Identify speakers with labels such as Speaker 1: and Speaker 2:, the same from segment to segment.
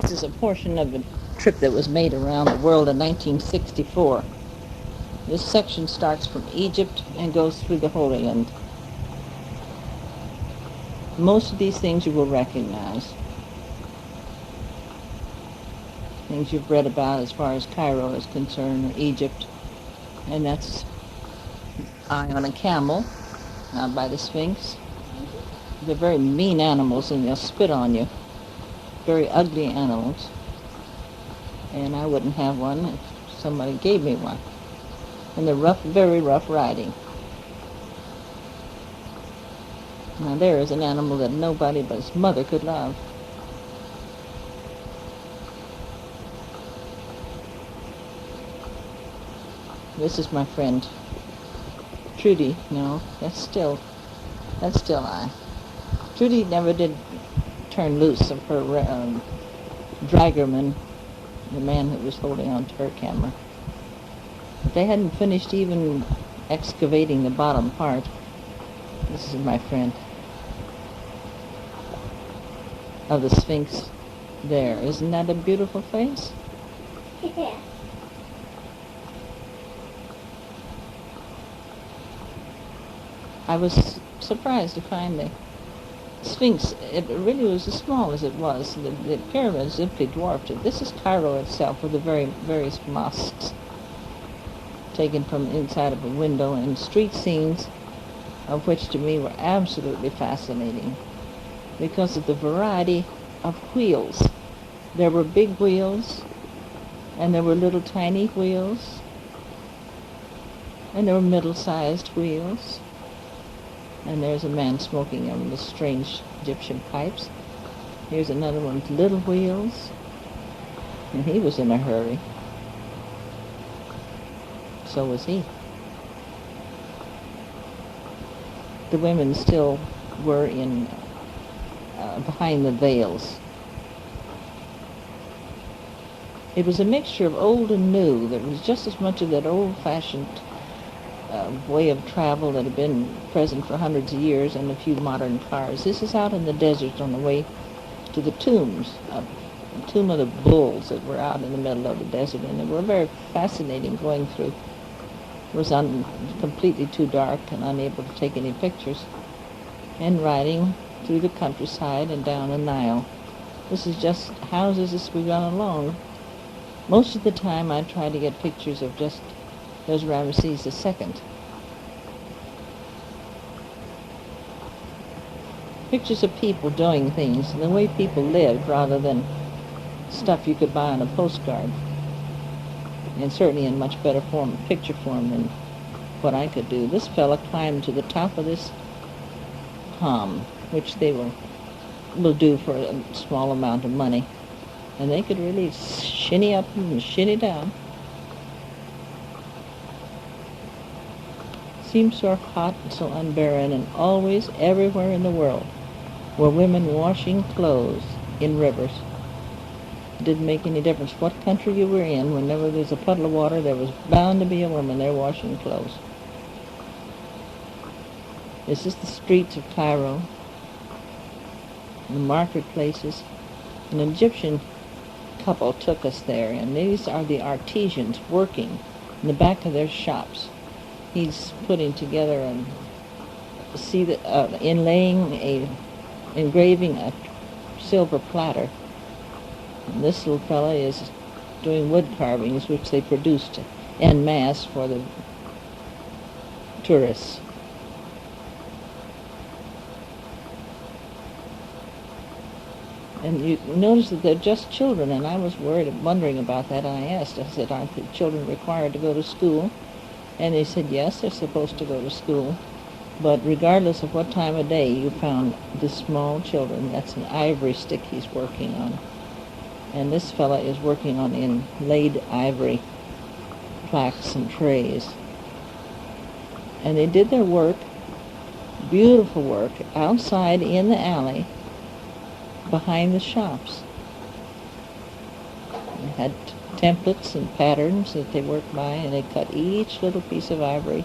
Speaker 1: This is a portion of a trip that was made around the world in 1964. This section starts from Egypt and goes through the Holy Land. Most of these things you will recognize. Things you've read about as far as Cairo is concerned, or Egypt. And that's eye on a camel, out by the Sphinx. They're very mean animals and they'll spit on you. Very ugly animals. And I wouldn't have one if somebody gave me one. And they're rough, very rough riding. Now there is an animal that nobody but his mother could love. This is my friend Trudy. No, that's still I. Trudy never did turn loose of her dragoman, the man that was holding on to her camera. But they hadn't finished even excavating the bottom part. This is my friend of the Sphinx there. Isn't that a beautiful face? Yeah. I was surprised to find the Sphinx. It really was as small as it was. The pyramid simply dwarfed it. This is Cairo itself with the various mosques taken from inside of a window, and street scenes of which to me were absolutely fascinating because of the variety of wheels. There were big wheels, and there were little tiny wheels, and there were middle-sized wheels, and there's a man smoking on the strange Egyptian pipes. Here's another one with little wheels, and he was in a hurry. So was he. The women still were in behind the veils. It was a mixture of old and new. There was just as much of that old-fashioned way of travel that had been present for hundreds of years, and a few modern cars. This is out in the desert on the way to the tombs, the tomb of the bulls that were out in the middle of the desert, and they were very fascinating going through. It was completely too dark and unable to take any pictures, and riding through the countryside and down the Nile. This is just houses as we gone along. Most of the time I try to get pictures of just there's Ramesses II. Pictures of people doing things and the way people lived rather than stuff you could buy on a postcard. And certainly in much better form, picture form than what I could do. This fella climbed to the top of this palm, which they will do for a small amount of money. And they could really shinny up and shinny down. Seems so hot and so unbarren, and always, everywhere in the world, were women washing clothes in rivers. It didn't make any difference what country you were in. Whenever there's a puddle of water, there was bound to be a woman there washing clothes. This is the streets of Cairo, the marketplaces. An Egyptian couple took us there, and these are the artisans working in the back of their shops. He's putting together and engraving a silver platter. And this little fella is doing wood carvings, which they produced en masse for the tourists. And you notice that they're just children, and I was wondering about that, and I asked, I said, aren't the children required to go to school? And they said, yes, they're supposed to go to school. But regardless of what time of day you found the small children, that's an ivory stick he's working on. And this fella is working on inlaid ivory plaques and trays. And they did their work, beautiful work, outside in the alley behind the shops. They had templates and patterns that they worked by, and they cut each little piece of ivory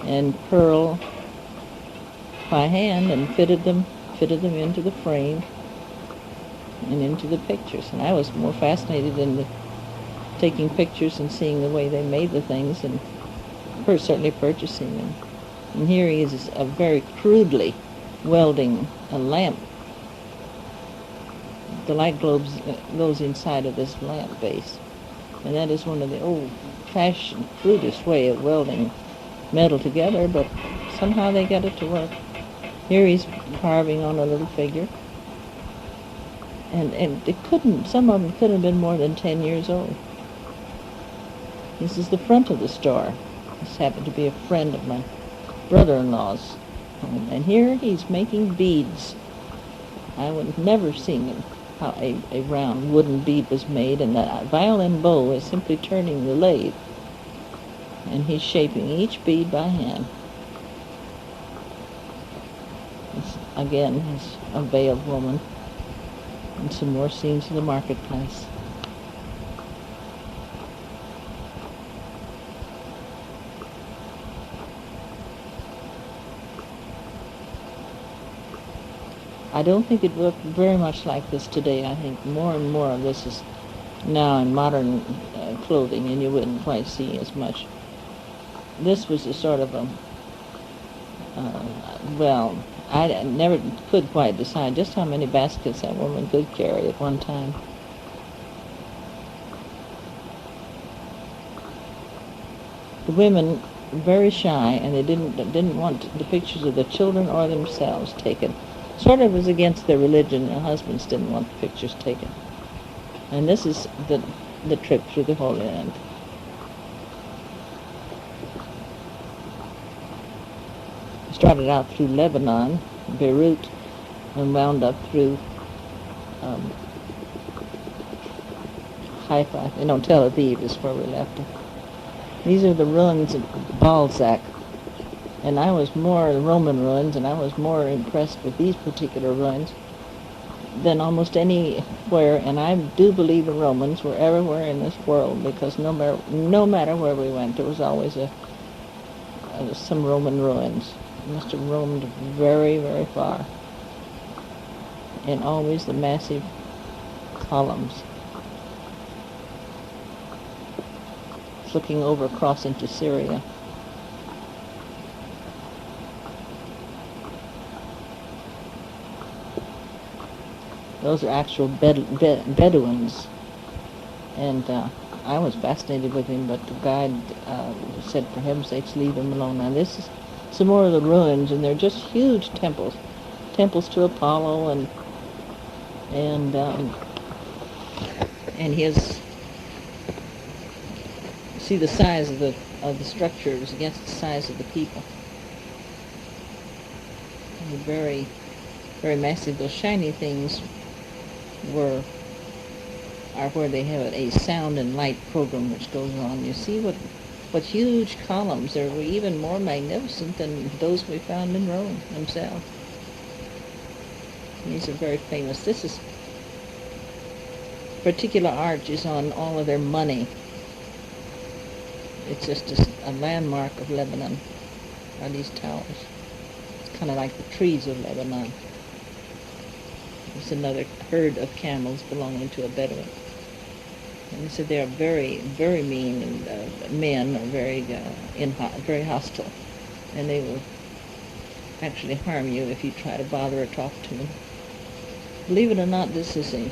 Speaker 1: and pearl by hand and fitted them into the frame. and into the pictures. And I was more fascinated in the taking pictures and seeing the way they made the things, and certainly purchasing them. And here he is very crudely welding a lamp. The light globes goes inside of this lamp base, and that is one of the old-fashioned, crudest way of welding metal together, but somehow they got it to work. Here he's carving on a little figure, and some of them couldn't have been more than 10 years old. This is the front of the store. This happened to be a friend of my brother-in-law's home, and here he's making beads. I would never seen how a round wooden bead was made, and the violin bow is simply turning the lathe, and he's shaping each bead by hand. This, again, is a veiled woman, and some more scenes of the marketplace. I don't think it looked very much like this today. I think more and more of this is now in modern clothing, and you wouldn't quite see as much. This was a sort of a, I never could quite decide just how many baskets that woman could carry at one time. The women very shy, and they didn't want the pictures of the children or themselves taken. Sort of was against their religion. Their husbands didn't want the pictures taken. And this is the trip through the Holy Land. Started out through Lebanon, Beirut, and wound up through Haifa. Tel Aviv is where we left it. These are the ruins of Balzac. And I was more the Roman ruins, and I was more impressed with these particular ruins than almost anywhere. And I do believe the Romans were everywhere in this world, because no matter where we went, there was always some Roman ruins. We must have roamed very, very far. And always the massive columns. It's looking over across into Syria. Those are actual Bedouins, and I was fascinated with him, but the guide said, for heaven's sakes, leave him alone. Now this is some more of the ruins, and they're just huge temples to Apollo, and his. See the size of the structures against the size of the people. And very, very massive. Those shiny things are where they have a sound and light program which goes on. You see what huge columns. They were even more magnificent than those we found in Rome themselves. These are very famous. This is particular arch is on all of their money. It's just a landmark of Lebanon, are these towers. It's kind of like the trees of Lebanon. There's another herd of camels belonging to a Bedouin. And they said they are very, very mean, and men are very hostile. And they will actually harm you if you try to bother or talk to them. Believe it or not, this is a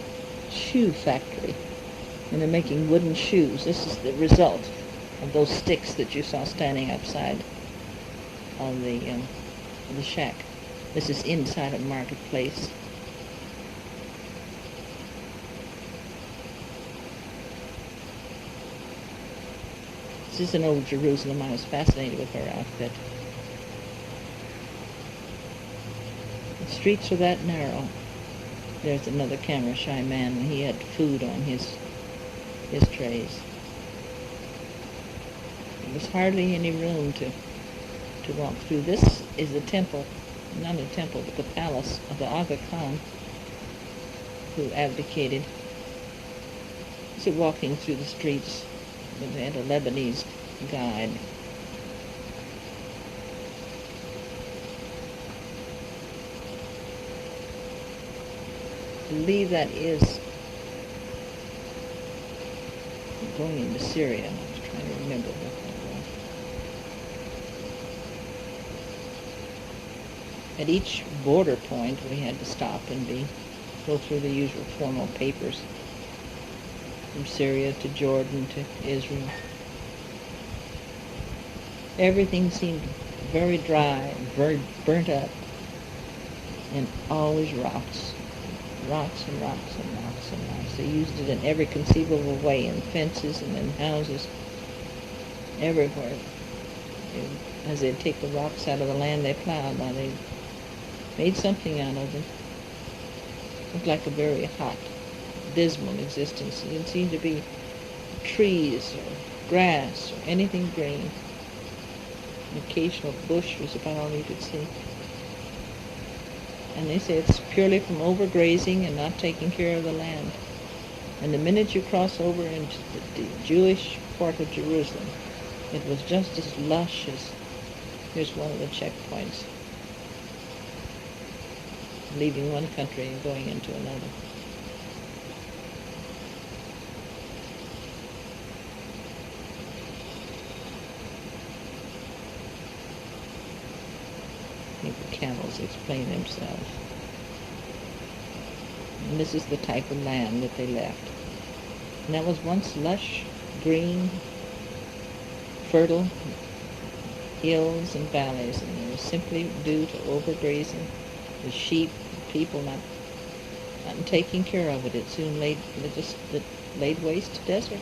Speaker 1: shoe factory. And they're making wooden shoes. This is the result of those sticks that you saw standing outside of the shack. This is inside a marketplace. This is an old Jerusalem. I was fascinated with her outfit. The streets are that narrow. There's another camera-shy man, and he had food on his trays. There was hardly any room to walk through. This is the temple, not a temple, but the palace of the Aga Khan, who abdicated. So walking through the streets, they had a Lebanese guide. believe that is going into Syria. I was trying to remember what that was. At each border point, we had to stop and go through the usual formal papers, from Syria to Jordan to Israel. Everything seemed very dry, very burnt up, and always rocks. Rocks and rocks and rocks and rocks. They used it in every conceivable way, in fences and in houses, everywhere. As they'd take the rocks out of the land they plowed, now they made something out of them. It looked like a very hot, dismal existence. It didn't seem to be trees or grass or anything green. An occasional bush was about all you could see. And they say it's purely from overgrazing and not taking care of the land. And the minute you cross over into the Jewish part of Jerusalem, it was just as lush as, here's one of the checkpoints, leaving one country and going into another. I think the camels explain themselves. And this is the type of land that they left. And that was once lush, green, fertile hills and valleys, and it was simply due to overgrazing, the sheep, people not taking care of it. It soon laid waste to desert.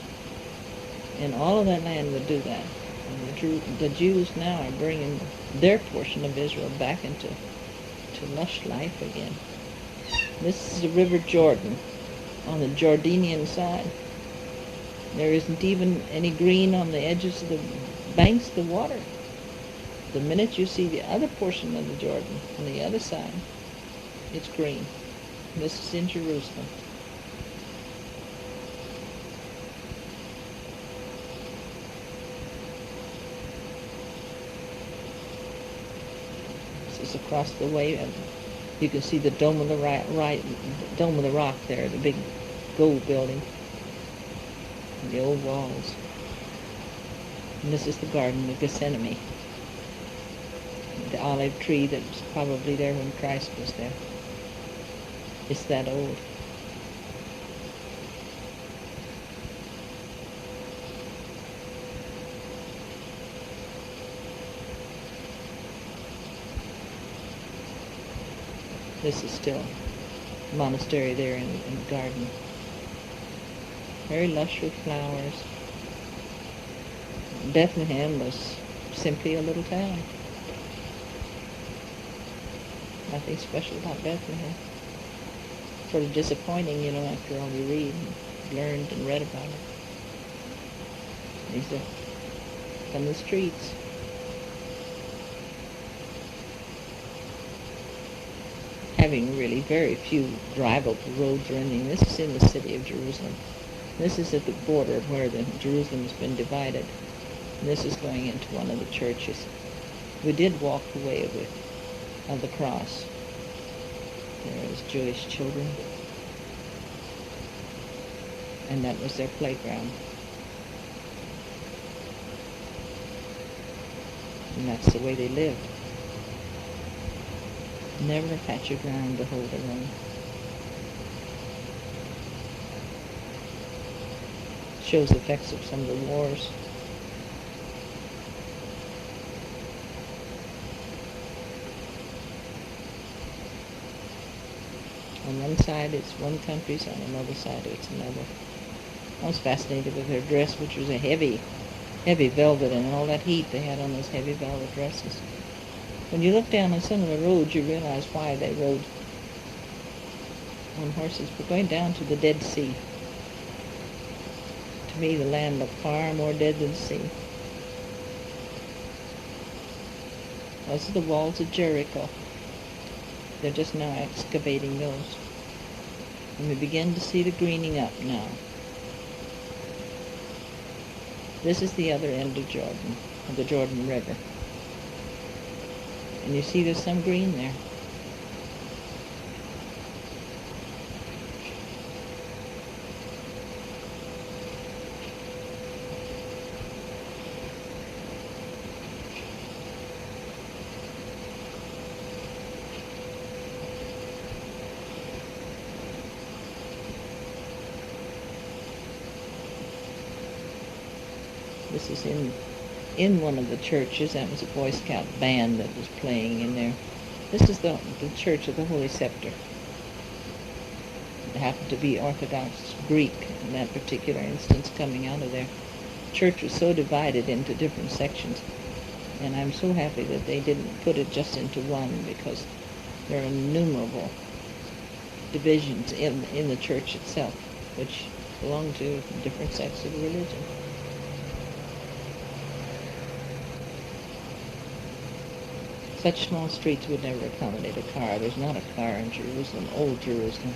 Speaker 1: And all of that land would do that. And the Jews now are bringing their portion of Israel back into lush life again. This is the River Jordan on the Jordanian side. There isn't even any green on the edges of the banks of the water. The minute you see the other portion of the Jordan on the other side, it's green. This is in Jerusalem. This is across the way, and you can see the Dome of the Dome of the Rock there, the big gold building, and the old walls. And this is the Garden of Gethsemane, the olive tree that was probably there when Christ was there. It's that old. This is still a monastery there in the garden. Very lush with flowers. Bethlehem was simply a little town. Nothing special about Bethlehem. Sort of disappointing, after all you read and learned and read about it. These are from the streets. Having really very few drivable roads or anything. This is in the city of Jerusalem. This is at the border where Jerusalem has been divided. And this is going into one of the churches. We did walk the way of the cross. There was Jewish children. And that was their playground. And that's the way they lived. Never a patch of ground to hold their own. Shows the effects of some of the wars. On one side it's one country, on another side it's another. I was fascinated with their dress, which was a heavy velvet, and all that heat they had on those heavy velvet dresses. When you look down on some of the roads, you realize why they rode on horses. We're going down to the Dead Sea. To me, the land looked far more dead than the sea. Those are the walls of Jericho. They're just now excavating those. And we begin to see the greening up now. This is the other end of Jordan, of the Jordan River. And you see there's some green there. This is in one of the churches. That was a Boy Scout band that was playing in there. This is the Church of the Holy Sepulchre. It happened to be Orthodox Greek in that particular instance coming out of there. The church was so divided into different sections, and I'm so happy that they didn't put it just into one, because there are innumerable divisions in the church itself, which belong to different sects of religion. Such small streets would never accommodate a car. There's not a car in Jerusalem, old Jerusalem.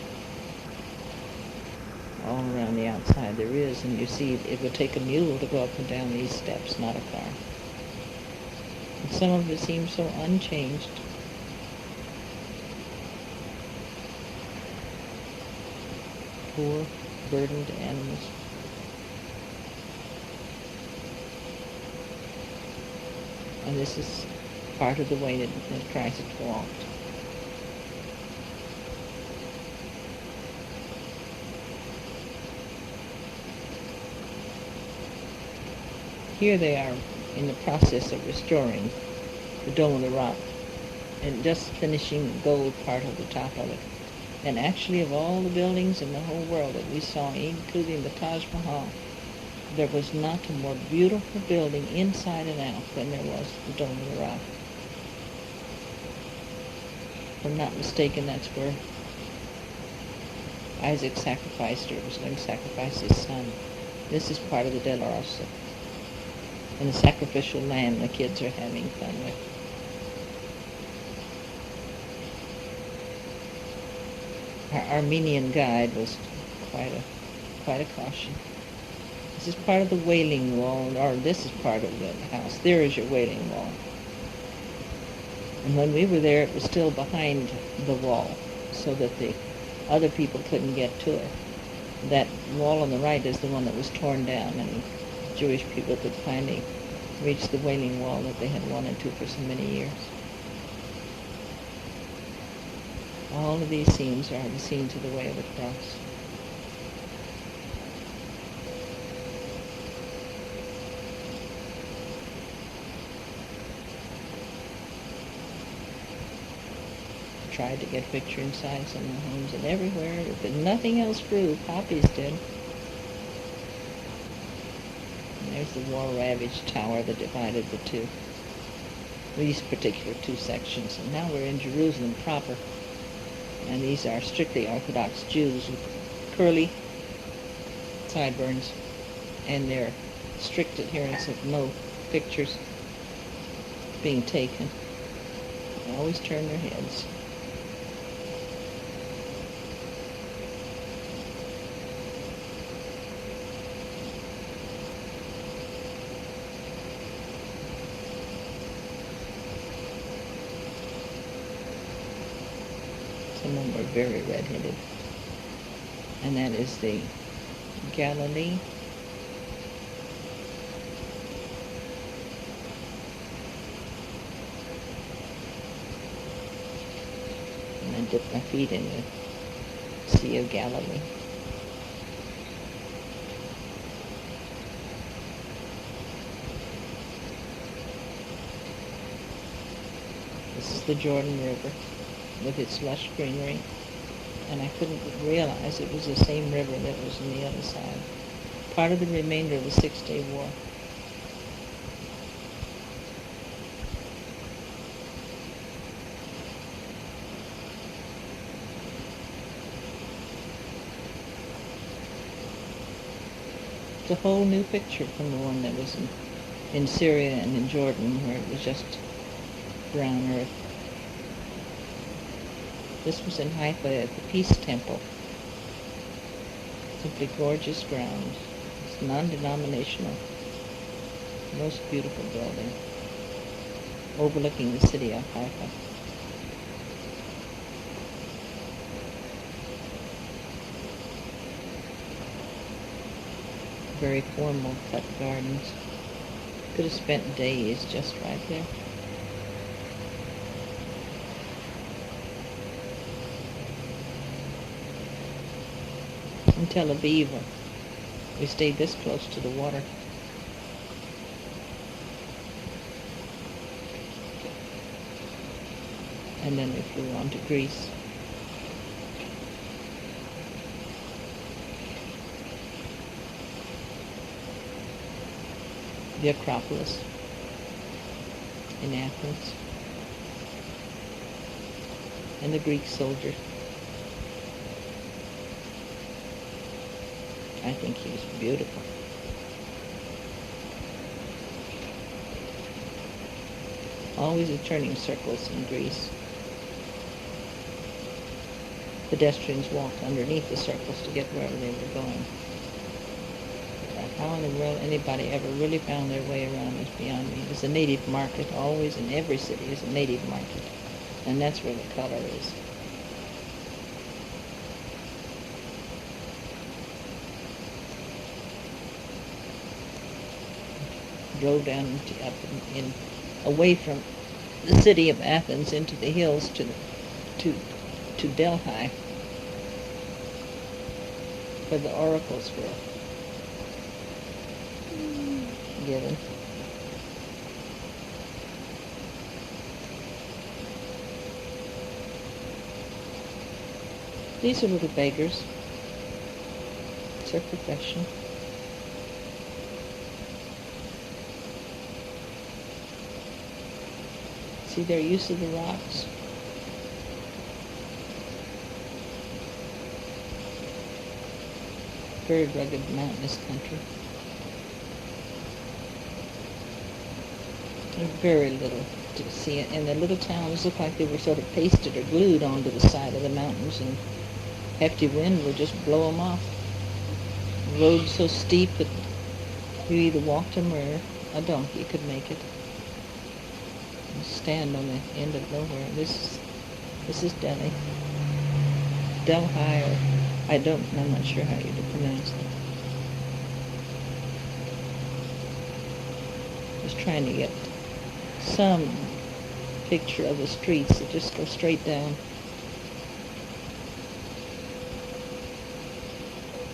Speaker 1: All around the outside there is, and you see it would take a mule to go up and down these steps, not a car. And some of it seems so unchanged. Poor, burdened animals. And this is part of the way that Christ walked. Here they are in the process of restoring the Dome of the Rock and just finishing the gold part of the top of it. And actually, of all the buildings in the whole world that we saw, including the Taj Mahal, there was not a more beautiful building inside and out than there was the Dome of the Rock. If I'm not mistaken, that's where Isaac sacrificed, or was going to sacrifice his son. This is part of the Dolorosa. And the sacrificial lamb the kids are having fun with. Our Armenian guide was quite a caution. This is part of the Wailing Wall, or this is part of the house. There is your Wailing Wall. And when we were there, it was still behind the wall, so that the other people couldn't get to it. That wall on the right is the one that was torn down, and Jewish people could finally reach the Wailing Wall that they had wanted to for so many years. All of these scenes are the scenes of the Way of the Cross. I tried to get picture inside some of the homes, and everywhere, but nothing else grew. Poppies did. And there's the war-ravaged tower that divided the two, these particular two sections. And now we're in Jerusalem proper. And these are strictly Orthodox Jews with curly sideburns and their strict adherence of no pictures being taken. They always turn their heads. Some of them are very red-headed. And that is the Galilee. And I dip my feet in the Sea of Galilee. This is the Jordan River with its lush greenery, and I couldn't realize it was the same river that was on the other side. Part of the remainder of the Six-Day War. It's a whole new picture from the one that was in Syria and in Jordan, where it was just brown earth. This was in Haifa at the Peace Temple. Simply gorgeous grounds. It's non-denominational. Most beautiful building. Overlooking the city of Haifa. Very formal cut gardens. Could have spent days just right there. In Tel Aviv, we stayed this close to the water. And then we flew on to Greece. The Acropolis in Athens. And the Greek soldier. I think he was beautiful. Always turning circles in Greece. Pedestrians walked underneath the circles to get wherever they were going. How in the world anybody ever really found their way around is beyond me. There's a native market. Always in every city is a native market. And that's where the color is. Drove down up in away from the city of Athens into the hills to Delhi, where the oracles were given. These are little beggars. It's their profession. See their use of the rocks. Very rugged mountainous country. And very little to see it. And the little towns look like they were sort of pasted or glued onto the side of the mountains, and hefty wind would just blow them off. The road so steep that you either walked them or a donkey could make it. Stand on the end of nowhere. This is Delhi. Delhi, or I'm not sure how you pronounce it. Just trying to get some picture of the streets that just go straight down.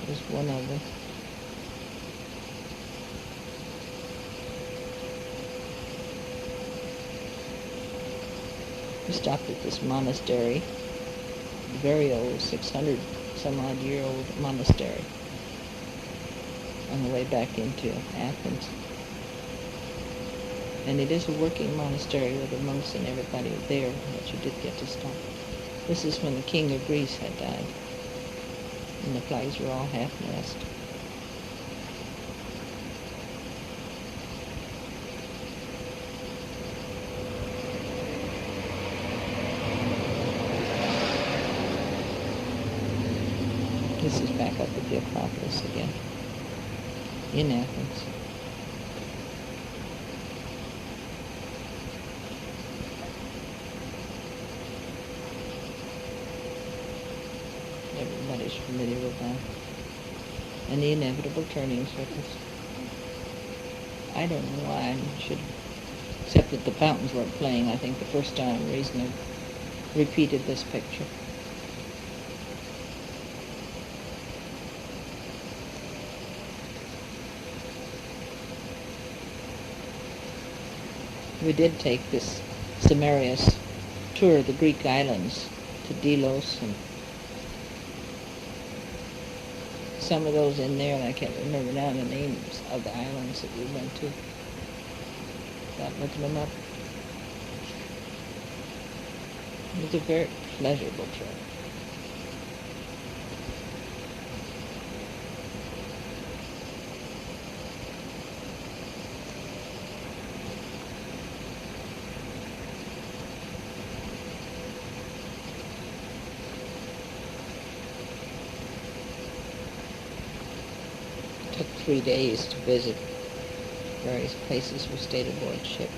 Speaker 1: There's one of them. We stopped at this monastery, very old, 600 some odd year old monastery, on the way back into Athens. And it is a working monastery with the monks and everybody there, but you did get to stop. This is when the king of Greece had died, and the flags were all half-mast. This is back up at the Acropolis again, in Athens. Everybody's familiar with that. And the inevitable turning circles. I don't know why I should, except that the fountains weren't playing. I think the first reason I repeated this picture. We did take this Samaria's tour of the Greek islands to Delos, and some of those in there, and I can't remember now the names of the islands that we went to. Without looking them up. It was a very pleasurable trip. Took 3 days to visit various places we stayed aboard ship.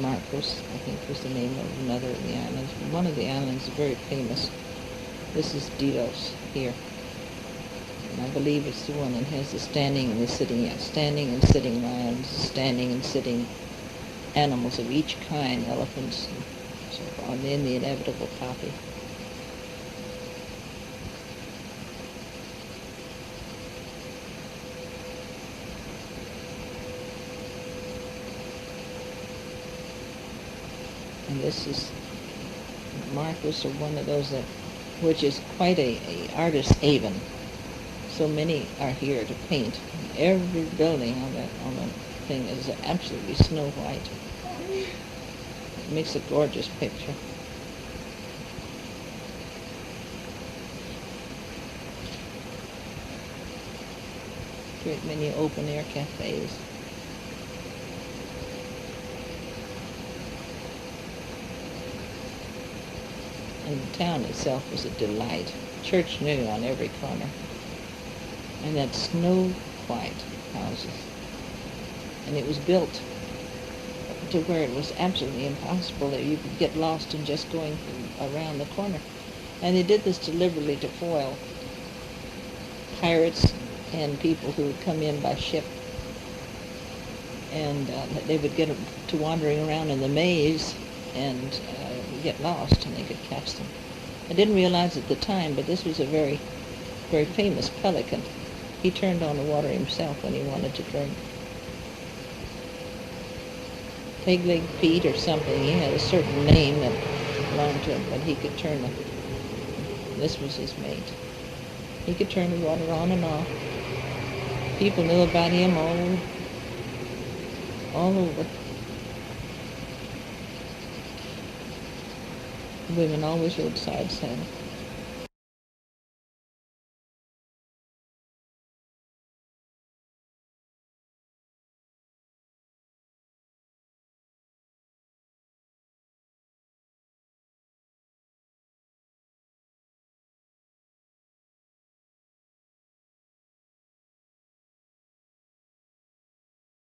Speaker 1: Marcos, I think, was the name of another of the islands. One of the islands is very famous. This is Delos here. And I believe it's the one that has the standing and the sitting, standing and sitting lions, standing and sitting animals of each kind, elephants and so on, in the inevitable copy. And this is Marcus, or one of those that, which is quite a artist's haven. So many are here to paint. Every building on the thing is absolutely snow white. It makes a gorgeous picture. Great many open air cafes. And the town itself was a delight. Church new on every corner. And that snow white houses. And it was built to where it was absolutely impossible that you could get lost in just going around the corner. And they did this deliberately to foil pirates and people who would come in by ship. And they would get to wandering around in the maze and get lost, and they could catch them. I didn't realize at the time, but this was a very, very famous pelican. He turned on the water himself when he wanted to drink. Peg-leg Pete or something. He had a certain name that belonged to him, but he could turn this was his mate. He could turn the water on and off. People knew about him all over. Women always rode side saddle.